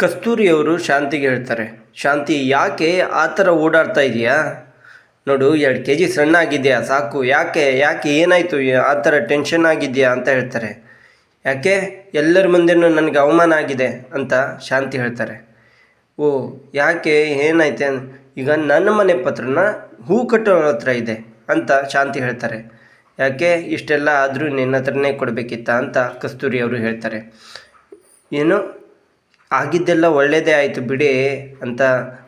ಕಸ್ತೂರಿಯವರು ಶಾಂತಿಗೆ ಹೇಳ್ತಾರೆ, ಶಾಂತಿ ಯಾಕೆ ಆ ಥರ ಓಡಾಡ್ತಾ ಇದೆಯಾ? ನೋಡು, 2 kg ಸಣ್ಣ ಆಗಿದೆಯಾ ಸಾಕು, ಯಾಕೆ ಯಾಕೆ ಏನಾಯಿತು, ಆ ಥರ ಟೆನ್ಷನ್ ಆಗಿದೆಯಾ ಅಂತ ಹೇಳ್ತಾರೆ. ಯಾಕೆ ಎಲ್ಲರ ಮುಂದೆನೂ ನನಗೆ ಅವಮಾನ ಆಗಿದೆ ಅಂತ ಶಾಂತಿ ಹೇಳ್ತಾರೆ. ಓ, ಯಾಕೆ ಏನಾಯ್ತೆ? ಈಗ ನನ್ನ ಮನೆ ಪತ್ರನ ಹೂ ಕಟ್ಟೋ ಹತ್ರ ಇದೆ ಅಂತ ಶಾಂತಿ ಹೇಳ್ತಾರೆ. ಯಾಕೆ ಇಷ್ಟೆಲ್ಲ ಆದರೂ ನಿನ್ನ ಹತ್ರನೇ ಕೊಡಬೇಕಿತ್ತ ಅಂತ ಕಸ್ತೂರಿ ಅವರು ಹೇಳ್ತಾರೆ. ಏನು ಆಗಿದ್ದೆಲ್ಲ ಒಳ್ಳೆಯದೇ ಆಯಿತು ಬಿಡಿ ಅಂತ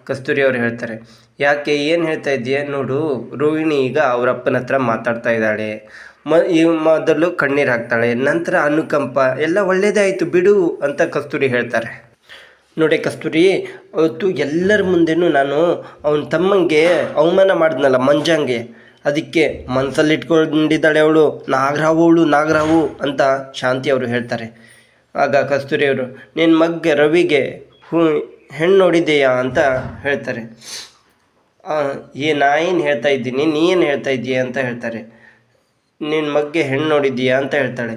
ಕಸ್ತೂರಿ ಅವರು ಹೇಳ್ತಾರೆ. ಯಾಕೆ ಏನು ಹೇಳ್ತಾ ಇದೆಯಾ? ನೋಡು, ರೋಹಿಣಿ ಈಗ ಅವ್ರ ಅಪ್ಪನ ಹತ್ರ ಮಾತಾಡ್ತಾ ಇದ್ದಾಳೆ. ಈ ಮೊದಲು ಕಣ್ಣೀರು ಹಾಕ್ತಾಳೆ, ನಂತರ ಅನುಕಂಪ, ಎಲ್ಲ ಒಳ್ಳೆಯದೇ ಆಯಿತು ಬಿಡು ಅಂತ ಕಸ್ತೂರಿ ಹೇಳ್ತಾರೆ. ನೋಡಿ ಕಸ್ತೂರಿ, ಅವತ್ತು ಎಲ್ಲರ ಮುಂದೆನೂ ನಾನು ಅವನ ತಮ್ಮಂಗೆ ಅವಮಾನ ಮಾಡಿದ್ನಲ್ಲ, ಮಂಜಂಗೆ, ಅದಕ್ಕೆ ಮನಸ್ಸಲ್ಲಿ ಇಟ್ಕೊಂಡಿದ್ದಾಳೆ ಅವಳು, ನಾಗರಾವು ಅಂತ ಶಾಂತಿ ಅವರು ಹೇಳ್ತಾರೆ. ಆಗ ಕಸ್ತೂರಿ ಅವರು, ನಿನ್ನ ಮಗ್ಗೆ ರವಿಗೆ ಹೆಣ್ಣು ನೋಡಿದೆಯಾ ಅಂತ ಹೇಳ್ತಾರೆ. ನಾ ಏನು ಹೇಳ್ತಾ ಇದ್ದೀನಿ, ನೀ ಏನು ಹೇಳ್ತಾ ಇದ್ದೀಯ ಅಂತ ಹೇಳ್ತಾರೆ. ನಿನ್ನ ಮಗ್ಗೆ ಹೆಣ್ಣು ನೋಡಿದ್ದೀಯಾ ಅಂತ ಹೇಳ್ತಾಳೆ.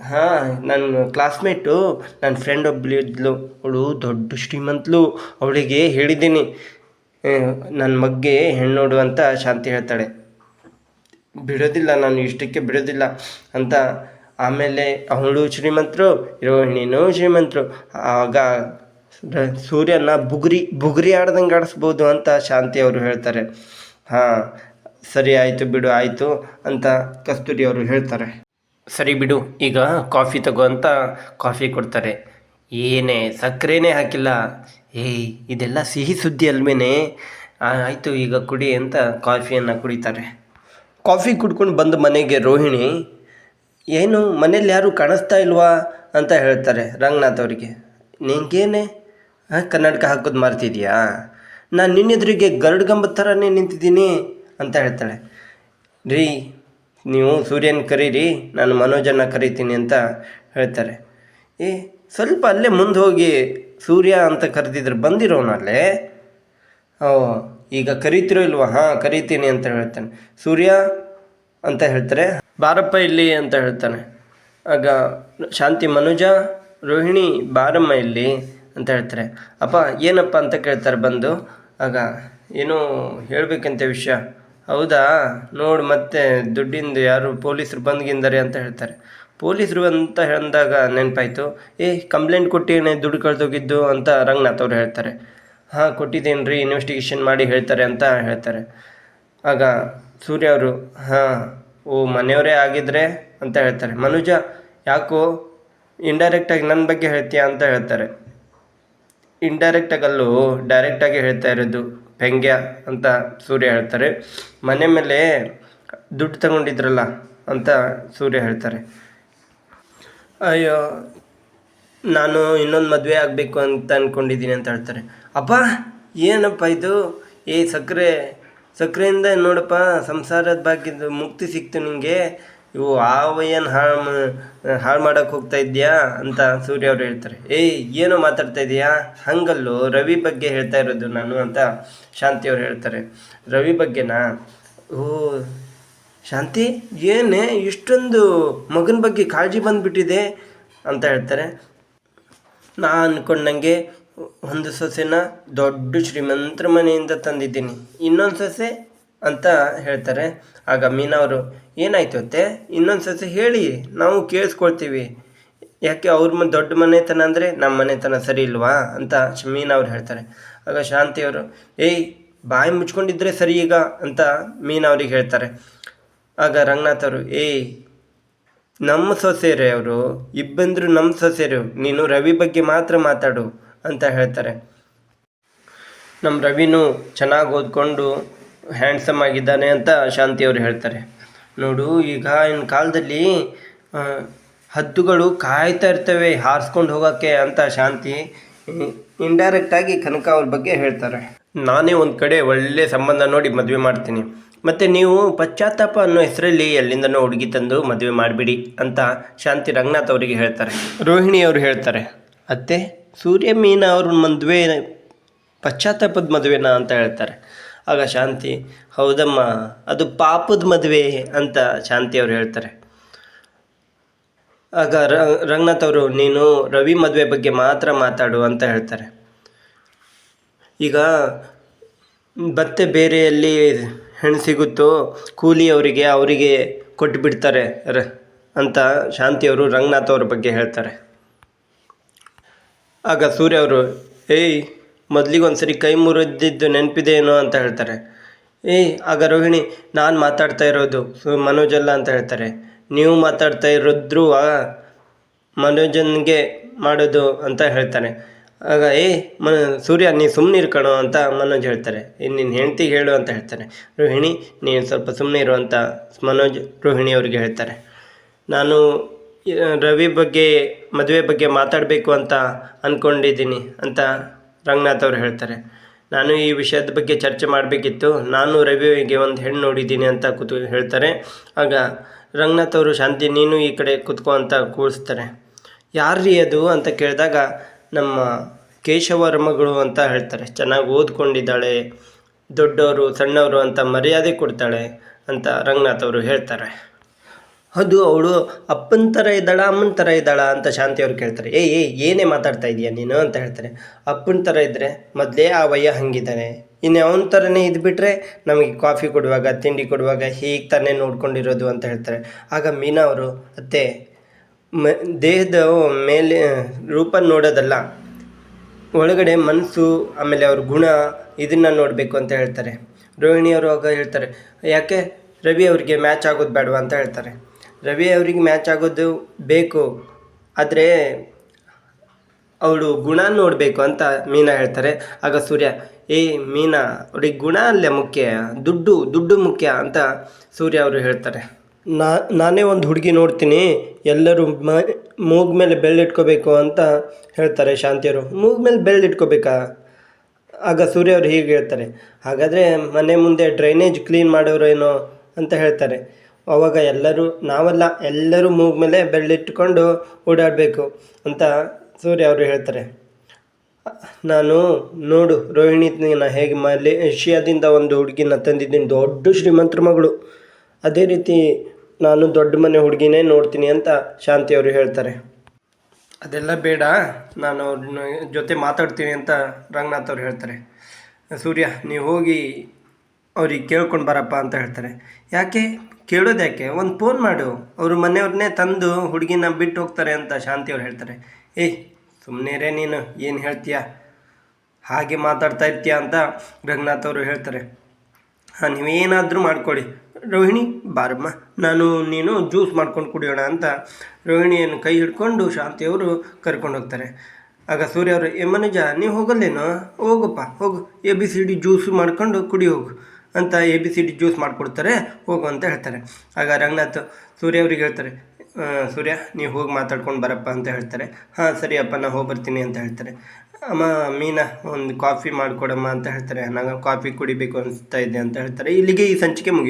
ಹಾಂ, ನನ್ನ ಕ್ಲಾಸ್ಮೇಟು, ನನ್ನ ಫ್ರೆಂಡ್ ಒಬ್ಬಳು ಇದ್ಲು, ಅವಳು ದೊಡ್ಡ ಶ್ರೀಮಂತಲು, ಅವಳಿಗೆ ಹೇಳಿದ್ದೀನಿ ನನ್ನ ಮಗ್ಗೆ ಹೆಣ್ಣು ನೋಡು ಅಂತ ಶಾಂತಿ ಹೇಳ್ತಾಳೆ. ಬಿಡೋದಿಲ್ಲ, ನಾನು ಇಷ್ಟಕ್ಕೆ ಬಿಡೋದಿಲ್ಲ ಅಂತ. ಆಮೇಲೆ ಅವಳು ಶ್ರೀಮಂತರು, ರೋಹಿಣಿನೂ ಶ್ರೀಮಂತರು, ಆಗ ಸೂರ್ಯನ ಬುಗುರಿ ಆಡ್ದಂಗೆ ಆಡಿಸ್ಬೋದು ಅಂತ ಶಾಂತಿ ಅವರು ಹೇಳ್ತಾರೆ. ಹಾಂ, ಸರಿ ಆಯಿತು ಬಿಡು, ಆಯಿತು ಅಂತ ಕಸ್ತೂರಿ ಅವರು ಹೇಳ್ತಾರೆ. ಸರಿ ಬಿಡು, ಈಗ ಕಾಫಿ ತಗೋ ಅಂತ ಕಾಫಿ ಕೊಡ್ತಾರೆ. ಏನೇ ಸಕ್ಕರೆನೇ ಹಾಕಿಲ್ಲ. ಇದೆಲ್ಲ ಸಿಹಿ ಸುದ್ದಿ ಅಲ್ವೇನೆ? ಆಯಿತು ಈಗ ಕುಡಿ ಅಂತ ಕಾಫಿಯನ್ನು ಕುಡಿತಾರೆ. ಕಾಫಿ ಕುಡ್ಕೊಂಡು ಬಂದ ಮನೆಗೆ ರೋಹಿಣಿ, ಏನು ಮನೇಲಿ ಯಾರೂ ಕಾಣಿಸ್ತಾ ಇಲ್ವಾ ಅಂತ ಹೇಳ್ತಾರೆ ರಂಗನಾಥ್ ಅವರಿಗೆ. ನಿಂಗೇನೆ ಕನ್ನಡಕ ಹಾಕೋದು ಮಾರ್ತಿದ್ಯಾ? ನಾನು ನಿನ್ನೆದುರಿಗೆ ಗರುಡ್ಗಂಬ ಥರನೇ ನಿಂತಿದ್ದೀನಿ ಅಂತ ಹೇಳ್ತಾಳೆ. ರೀ, ನೀವು ಸೂರ್ಯನ ಕರೀರಿ, ನಾನು ಮನೋಜನ್ನು ಕರಿತೀನಿ ಅಂತ ಹೇಳ್ತಾರೆ. ಸ್ವಲ್ಪ ಅಲ್ಲೇ ಮುಂದೆ ಹೋಗಿ ಸೂರ್ಯ ಅಂತ ಕರೆದಿದ್ರೆ ಬಂದಿರೋನಲ್ಲೇ. ಈಗ ಕರಿತಿರೋ ಇಲ್ವಾ? ಹಾಂ, ಕರಿತೀನಿ ಅಂತ ಹೇಳ್ತಾನೆ. ಸೂರ್ಯ ಅಂತ ಹೇಳ್ತಾರೆ. ಬಾರಪ್ಪ ಇಲ್ಲಿ ಅಂತ ಹೇಳ್ತಾನೆ. ಆಗ ಶಾಂತಿ, ಮನೋಜ, ರೋಹಿಣಿ ಬಾರಮ್ಮ ಇಲ್ಲಿ ಅಂತ ಹೇಳ್ತಾರೆ. ಅಪ್ಪ ಏನಪ್ಪ ಅಂತ ಕೇಳ್ತಾರೆ ಬಂದು. ಆಗ ಏನೋ ಹೇಳಬೇಕಂತ ವಿಷಯ. ಹೌದಾ, ನೋಡು ಮತ್ತೆ ದುಡ್ಡಿಂದು ಯಾರು ಪೊಲೀಸರು ಬಂದ್ಗಿಂದರೆ ಅಂತ ಹೇಳ್ತಾರೆ. ಪೊಲೀಸರು ಅಂತ ಅಂದಾಗ ನೆನಪಾಯಿತು, ಕಂಪ್ಲೇಂಟ್ ಕೊಟ್ಟೇನೆ ದುಡ್ಡು ಕಳೆದೋಗಿದ್ದು ಅಂತ ರಂಗನಾಥ್ ಅವ್ರು ಹೇಳ್ತಾರೆ. ಹಾಂ, ಕೊಟ್ಟಿದ್ದೇನೆ ರೀ, ಇನ್ವೆಸ್ಟಿಗೇಷನ್ ಮಾಡಿ ಹೇಳ್ತಾರೆ ಅಂತ ಹೇಳ್ತಾರೆ. ಆಗ ಸೂರ್ಯ ಅವರು, ಹಾಂ, ಮನೆಯವರೇ ಆಗಿದ್ರೆ ಅಂತ ಹೇಳ್ತಾರೆ. ಮನುಜ, ಯಾಕೋ ಇಂಡೈರೆಕ್ಟಾಗಿ ನನ್ನ ಬಗ್ಗೆ ಹೇಳ್ತೀಯಾ ಅಂತ ಹೇಳ್ತಾರೆ. ಇಂಡೈರೆಕ್ಟಾಗಲ್ಲೂ ಡೈರೆಕ್ಟಾಗಿ ಹೇಳ್ತಾ ಇರೋದು ವ್ಯಂಗ್ಯ ಅಂತ ಸೂರ್ಯ ಹೇಳ್ತಾರೆ. ಮನೆ ಮೇಲೆ ದುಡ್ಡು ತಗೊಂಡಿದ್ರಲ್ಲ ಅಂತ ಸೂರ್ಯ ಹೇಳ್ತಾರೆ. ಅಯ್ಯೋ, ನಾನು ಇನ್ನೊಂದು ಮದುವೆ ಆಗಬೇಕು ಅಂತ ಅಂದ್ಕೊಂಡಿದ್ದೀನಿ ಅಂತ ಹೇಳ್ತಾರೆ. ಅಪ್ಪ ಏನಪ್ಪ ಇದು? ಸಕ್ಕರೆಯಿಂದ ನೋಡಪ್ಪ ಸಂಸಾರದ ಭಾಗ್ಯದ ಮುಕ್ತಿ ಸಿಕ್ತು ನಿಮಗೆ. ಇವು ಏನು ಹಾಳು ಮಾಡೋಕ್ಕೆ ಹೋಗ್ತಾ ಇದೆಯಾ ಅಂತ ಸೂರ್ಯ ಅವರು ಹೇಳ್ತಾರೆ. ಏನೋ ಮಾತಾಡ್ತಾ ಇದೆಯಾ? ಹಂಗಲ್ಲೋ, ರವಿ ಬಗ್ಗೆ ಹೇಳ್ತಾ ಇರೋದು ನಾನು ಅಂತ ಶಾಂತಿಯವ್ರು ಹೇಳ್ತಾರೆ. ರವಿ ಬಗ್ಗೆನಾ? ಶಾಂತಿ, ಏನೇ ಇಷ್ಟೊಂದು ಮಗನ ಬಗ್ಗೆ ಕಾಳಜಿ ಬಂದುಬಿಟ್ಟಿದೆ ಅಂತ ಹೇಳ್ತಾರೆ. ನಾನು ಅಂದ್ಕೊಂಡಂಗೆ ಒಂದು ಸೊಸೆನ ದೊಡ್ಡ ಶ್ರೀಮಂತರ ಮನೆಯಿಂದ ತಂದಿದ್ದೀನಿ, ಇನ್ನೊಂದು ಸೊಸೆ ಅಂತ ಹೇಳ್ತಾರೆ. ಆಗ ಮೀನಾ ಅವರು, ಏನಾಯ್ತು ಅತ್ತೆ? ಇನ್ನೊಂದು ಸೊಸೆ ಹೇಳಿ, ನಾವು ಕೇಳಿಸ್ಕೊಳ್ತೀವಿ. ಯಾಕೆ ಅವ್ರ ದೊಡ್ಡ ಮನೆತನ ಅಂದರೆ ನಮ್ಮ ಮನೆತನ ಸರಿ ಇಲ್ವಾ ಅಂತ ಮೀನಾ ಅವ್ರು ಹೇಳ್ತಾರೆ. ಆಗ ಶಾಂತಿಯವರು, ಬಾಯಿ ಮುಚ್ಕೊಂಡಿದ್ರೆ ಸರಿ ಈಗ ಅಂತ ಮೀನಾ ಅವ್ರಿಗೆ ಹೇಳ್ತಾರೆ. ಆಗ ರಂಗನಾಥ್ ಅವರು, ನಮ್ಮ ಸೊಸೆರೇ ಅವರು, ಇಬ್ಬಂದ್ರು ನಮ್ಮ ಸೊಸೆರು, ನೀನು ರವಿ ಬಗ್ಗೆ ಮಾತ್ರ ಮಾತಾಡು ಅಂತ ಹೇಳ್ತಾರೆ. ನಮ್ಮ ರವಿನೂ ಚೆನ್ನಾಗಿ ಓದ್ಕೊಂಡು ಹ್ಯಾಂಡ್ಸಮ್ ಆಗಿದ್ದಾನೆ ಅಂತ ಶಾಂತಿಯವರು ಹೇಳ್ತಾರೆ. ನೋಡು, ಈಗ ಇನ್ನು ಕಾಲದಲ್ಲಿ ಹದ್ದುಗಳು ಕಾಯ್ತಾ ಇರ್ತವೆ ಹಾರಿಸ್ಕೊಂಡು ಹೋಗೋಕ್ಕೆ ಅಂತ ಶಾಂತಿ ಇಂಡೈರೆಕ್ಟಾಗಿ ಕನಕ ಅವ್ರ ಬಗ್ಗೆ ಹೇಳ್ತಾರೆ. ನಾನೇ ಒಂದು ಕಡೆ ಒಳ್ಳೆ ಸಂಬಂಧ ನೋಡಿ ಮದುವೆ ಮಾಡ್ತೀನಿ, ಮತ್ತು ನೀವು ಪಶ್ಚಾತ್ತಾಪ ಅನ್ನೋ ಹೆಸರಲ್ಲಿ ಎಲ್ಲಿಂದನೋ ಹುಡುಗಿ ತಂದು ಮದುವೆ ಮಾಡಿಬಿಡಿ ಅಂತ ಶಾಂತಿ ರಂಗನಾಥ್ ಅವರಿಗೆ ಹೇಳ್ತಾರೆ. ರೋಹಿಣಿಯವರು ಹೇಳ್ತಾರೆ, ಅತ್ತೆ, ಸೂರ್ಯ ಮೀನಾ ಅವ್ರ ಮದುವೆ ಪಶ್ಚಾತ್ತಾಪದ ಮದುವೆನಾ ಅಂತ ಹೇಳ್ತಾರೆ. ಆಗ ಶಾಂತಿ, ಹೌದಮ್ಮ, ಅದು ಪಾಪದ ಮದುವೆ ಅಂತ ಶಾಂತಿ ಅವರು ಹೇಳ್ತಾರೆ. ಆಗ ರಂಗನಾಥ್ ಅವರು, ನೀನು ರವಿ ಮದುವೆ ಬಗ್ಗೆ ಮಾತ್ರ ಮಾತಾಡು ಅಂತ ಹೇಳ್ತಾರೆ. ಈಗ ಮತ್ತೆ ಬೇರೆ ಎಲ್ಲಿ ಹೆಣ್ಣು ಸಿಗುತ್ತೋ ಅವರಿಗೆ ಕೊಟ್ಟುಬಿಡ್ತಾರೆ ಅಂತ ಶಾಂತಿಯವರು ರಂಗನಾಥ್ ಅವ್ರ ಬಗ್ಗೆ ಹೇಳ್ತಾರೆ. ಆಗ ಸೂರ್ಯ ಅವರು, ಏಯ್ ಮೊದಲಿಗೆ ಒಂದ್ಸರಿ ಕೈ ಮುರಿದಿದ್ದು ನೆನಪಿದೆಯೇನೋ ಅಂತ ಹೇಳ್ತಾರೆ. ಆಗ ರೋಹಿಣಿ, ನಾನು ಮಾತಾಡ್ತಾ ಇರೋದು ಮನೋಜಲ್ಲ ಅಂತ ಹೇಳ್ತಾರೆ. ನೀವು ಮಾತಾಡ್ತಾ ಇರೋದ್ರು ಮನೋಜನ್ಗೆ ಮಾಡೋದು ಅಂತ ಹೇಳ್ತಾನೆ. ಆಗ ಸೂರ್ಯ ನೀ ಸುಮ್ಮನೆ ಇರ್ಕಣೋ ಅಂತ ಮನೋಜ್ ಹೇಳ್ತಾರೆ. ನಿನ್ನ ಹೆಂಡ್ತಿಗೆ ಹೇಳು ಅಂತ ಹೇಳ್ತಾರೆ. ರೋಹಿಣಿ ನೀನು ಸ್ವಲ್ಪ ಸುಮ್ಮನೆ ಇರು ಅಂತ ಮನೋಜ್ ರೋಹಿಣಿ ಅವರಿಗೆ ಹೇಳ್ತಾರೆ. ನಾನು ರವಿ ಬಗ್ಗೆ ಮದುವೆ ಬಗ್ಗೆ ಮಾತಾಡಬೇಕು ಅಂತ ಅಂದ್ಕೊಂಡಿದ್ದೀನಿ ಅಂತ ರಂಗನಾಥ್ ಅವರು ಹೇಳ್ತಾರೆ. ನಾನು ಈ ವಿಷಯದ ಬಗ್ಗೆ ಚರ್ಚೆ ಮಾಡಬೇಕಿತ್ತು, ನಾನು ರವಿಗೆ ಒಂದು ಹೆಣ್ಣು ನೋಡಿದ್ದೀನಿ ಅಂತ ಹೇಳ್ತಾರೆ. ಆಗ ರಂಗನಾಥ್ ಅವರು, ಶಾಂತಿ ನೀನು ಈ ಕಡೆ ಕೂತ್ಕೋ ಅಂತ ಕೂರಿಸ್ತಾರೆ. ಯಾರ್ರೀ ಅದು ಅಂತ ಕೇಳಿದಾಗ ನಮ್ಮ ಕೇಶವರ ಮಗಳು ಅಂತ ಹೇಳ್ತಾರೆ. ಚೆನ್ನಾಗಿ ಓದ್ಕೊಂಡಿದ್ದಾಳೆ, ದೊಡ್ಡವರು ಸಣ್ಣವರು ಅಂತ ಮರ್ಯಾದೆ ಕೊಡ್ತಾಳೆ ಅಂತ ರಂಗನಾಥ್ ಅವರು ಹೇಳ್ತಾರೆ. ಅದು ಅವಳು ಅಪ್ಪನ ಥರ ಇದ್ದಾಳ ಅಮ್ಮನ ಥರ ಇದ್ದಾಳ ಅಂತ ಶಾಂತಿಯವ್ರು ಕೇಳ್ತಾರೆ. ಏನೇ ಮಾತಾಡ್ತಾ ಇದೀಯ ನೀನು ಅಂತ ಹೇಳ್ತಾರೆ. ಅಪ್ಪನ ಥರ ಇದ್ದರೆ ಮೊದಲೇ ಆ ವಯ್ಯ ಹಂಗಿದ್ದಾನೆ, ಇನ್ನು ಅವನ ಥರನೇ ಇದ್ಬಿಟ್ರೆ ನಮಗೆ ಕಾಫಿ ಕೊಡುವಾಗ ತಿಂಡಿ ಕೊಡುವಾಗ ಹೀಗೆ ತಾನೇ ನೋಡ್ಕೊಂಡಿರೋದು ಅಂತ ಹೇಳ್ತಾರೆ. ಆಗ ಮೀನಾ ಅವರು, ಅತ್ತೆ ದೇಹದ ಮೇಲೆ ರೂಪ ನೋಡೋದಲ್ಲ, ಒಳಗಡೆ ಮನಸ್ಸು ಆಮೇಲೆ ಅವ್ರ ಗುಣ ಇದನ್ನು ನೋಡಬೇಕು ಅಂತ ಹೇಳ್ತಾರೆ. ರೋಹಿಣಿಯವರು ಆಗ ಹೇಳ್ತಾರೆ, ಯಾಕೆ ರವಿ ಅವರಿಗೆ ಮ್ಯಾಚ್ ಆಗೋದು ಬೇಡವಾ ಅಂತ ಹೇಳ್ತಾರೆ. ರವಿ ಅವರಿಗೆ ಮ್ಯಾಚ್ ಆಗೋದು ಬೇಕು, ಆದರೆ ಅವಳು ಗುಣ ನೋಡಬೇಕು ಅಂತ ಮೀನಾ ಹೇಳ್ತಾರೆ. ಆಗ ಸೂರ್ಯ, ಮೀನಾ ಅವ್ರಿಗೆ ಗುಣ ಅಲ್ಲೇ ಮುಖ್ಯ, ದುಡ್ಡು ಮುಖ್ಯ ಅಂತ ಸೂರ್ಯ ಅವರು ಹೇಳ್ತಾರೆ. ನಾನೇ ಒಂದು ಹುಡುಗಿ ನೋಡ್ತೀನಿ, ಎಲ್ಲರೂ ಮೂಗ್ ಮೇಲೆ ಬೆಳ್ಳಿಟ್ಕೋಬೇಕು ಅಂತ ಹೇಳ್ತಾರೆ ಶಾಂತಿಯವರು. ಮೂಗ್ ಮೇಲೆ ಬೆಳ್ಳಿಟ್ಕೋಬೇಕಾ? ಆಗ ಸೂರ್ಯ ಅವರು ಹೀಗೆ ಹೇಳ್ತಾರೆ, ಹಾಗಾದರೆ ಮನೆ ಮುಂದೆ ಡ್ರೈನೇಜ್ ಕ್ಲೀನ್ ಮಾಡೋರೇನೋ ಅಂತ ಹೇಳ್ತಾರೆ. ಅವಾಗ ಎಲ್ಲರೂ ಮೂಗ್ ಮೇಲೆ ಬೆಳ್ಳಿಟ್ಕೊಂಡು ಓಡಾಡಬೇಕು ಅಂತ ಸೂರ್ಯ ಅವರು ಹೇಳ್ತಾರೆ. ನಾನು ನೋಡು ರೋಹಿಣಿನ ಹೇಗೆ ಏಷ್ಯಾದಿಂದ ಒಂದು ಹುಡುಗಿನ ತಂದಿದ್ದೀನಿ, ದೊಡ್ಡ ಶ್ರೀಮಂತರ ಮಗಳು, ಅದೇ ರೀತಿ ನಾನು ದೊಡ್ಡ ಮನೆ ಹುಡುಗಿನೇ ನೋಡ್ತೀನಿ ಅಂತ ಶಾಂತಿಯವರು ಹೇಳ್ತಾರೆ. ಅದೆಲ್ಲ ಬೇಡ, ನಾನು ಅವ್ರನ್ನ ಜೊತೆ ಮಾತಾಡ್ತೀನಿ ಅಂತ ರಂಗನಾಥ್ ಅವ್ರು ಹೇಳ್ತಾರೆ. ಸೂರ್ಯ, ನೀವು ಹೋಗಿ ಅವ್ರಿಗೆ ಕೇಳ್ಕೊಂಡು ಬರಪ್ಪ ಅಂತ ಹೇಳ್ತಾರೆ. ಯಾಕೆ ಕೇಳೋದು ಯಾಕೆ, ಒಂದು ಫೋನ್ ಮಾಡು, ಅವರು ಮನೆಯವ್ರನ್ನೇ ತಂದು ಹುಡುಗಿನ ಬಿಟ್ಟು ಹೋಗ್ತಾರೆ ಅಂತ ಶಾಂತಿಯವ್ರು ಹೇಳ್ತಾರೆ. ಸುಮ್ಮನೆ ನೀನು ಏನು ಹೇಳ್ತೀಯ, ಹಾಗೆ ಮಾತಾಡ್ತಾ ಇರ್ತೀಯ ಅಂತ ರಂಗನಾಥ್ ಅವರು ಹೇಳ್ತಾರೆ. ನೀವೇನಾದರೂ ಮಾಡ್ಕೊಳ್ಳಿ, ರೋಹಿಣಿ ಬಾರಮ್ಮ, ನೀನು ಜ್ಯೂಸ್ ಮಾಡ್ಕೊಂಡು ಕುಡಿಯೋಣ ಅಂತ ರೋಹಿಣಿಯನ್ನು ಕೈ ಹಿಡ್ಕೊಂಡು ಶಾಂತಿಯವರು ಕರ್ಕೊಂಡು ಹೋಗ್ತಾರೆ. ಆಗ ಸೂರ್ಯ ಅವರು, ಮನುಜ ನೀವು ಹೋಗಲ್ಲೇನೋ, ಹೋಗಪ್ಪ ಹೋಗು, ABCD ಜ್ಯೂಸ್ ಮಾಡ್ಕೊಂಡು ಕುಡಿ ಹೋಗು ಅಂತ ABCD ಜ್ಯೂಸ್ ಮಾಡಿಕೊಡ್ತಾರೆ, ಹೋಗು ಅಂತ ಹೇಳ್ತಾರೆ. ಆಗ ರಂಗನಾಥ್ ಸೂರ್ಯ ಅವ್ರಿಗೆ ಹೇಳ್ತಾರೆ, ಸೂರ್ಯ ನೀವು ಹೋಗಿ ಮಾತಾಡ್ಕೊಂಡು ಬರಪ್ಪ ಅಂತ ಹೇಳ್ತಾರೆ. ಸರಿ ಅಪ್ಪ ನಾ ಹೋಗಿ ಬರ್ತೀನಿ ಅಂತ ಹೇಳ್ತಾರೆ. ಅಮ್ಮ ಮೀನಾ ಒಂದು ಕಾಫಿ ಮಾಡಿಕೊಡಮ್ಮ ಅಂತ ಹೇಳ್ತಾರೆ. ನನಗೆ ಕಾಫಿ ಕುಡಿಬೇಕು ಅನಿಸ್ತಾ ಇದೆ ಅಂತ ಹೇಳ್ತಾರೆ. ಇಲ್ಲಿಗೆ ಈ ಸಂಚಿಕೆ ಮುಗಿ